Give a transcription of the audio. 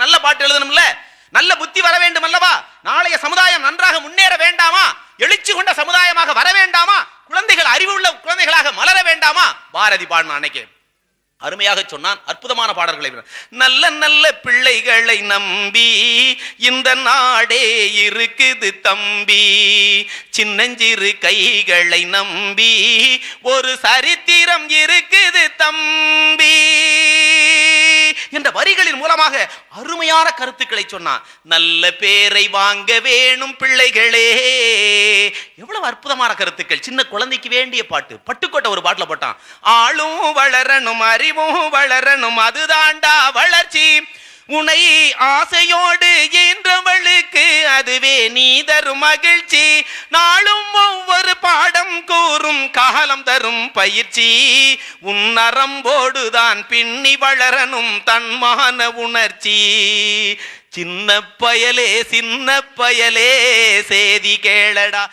நல்ல பாட்டு எழுதணும்ல, நல்ல புத்தி வர வேண்டும் அல்லவா? நாளைய சமுதாயம் நன்றாக முன்னேற வேண்டாமா? எழுச்சி கொண்ட சமுதாயமாக வர வேண்டாமா? குழந்தைகள் அறிவுள்ள குழந்தைகளாக மலர வேண்டாமா? பாரதி பாடின அன்னைக்கு அருமையாக சொன்னான். அற்புதமான பாடல்களை. நல்ல நல்ல பிள்ளைகளை நம்பி இந்த நாடே இருக்குது தம்பி, சின்னஞ்சிறு கைகளை நம்பி ஒரு சரித்திரம் இருக்குது தம்பி என்ற வரிகளின் மூலமாக அருமையான கருத்துக்களை சொன்னான். நல்ல பேரை வாங்க வேணும் பிள்ளைகளே. எவ்வளவு அற்புதமான கருத்துக்கள். சின்ன குழந்தைக்கு வேண்டிய பாட்டு. பட்டுக்கோட்டை ஒரு பாட்டுல போட்டான். ஆளும் வளரணும் அறிவும் வளரணும் அதுதாண்டா வளர்ச்சி, உனை ஆசையோடு என்றவளுக்கு அதுவே நீ தரும் மகிழ்ச்சி, நாளும் ஒவ்வொரு பாடம் கூறும் காலம் தரும் பயிற்சி, உன் நரம்போடுதான் பின்னி வளரணும் தன்மான உணர்ச்சி, சின்ன பயலே சேதி கேளடா.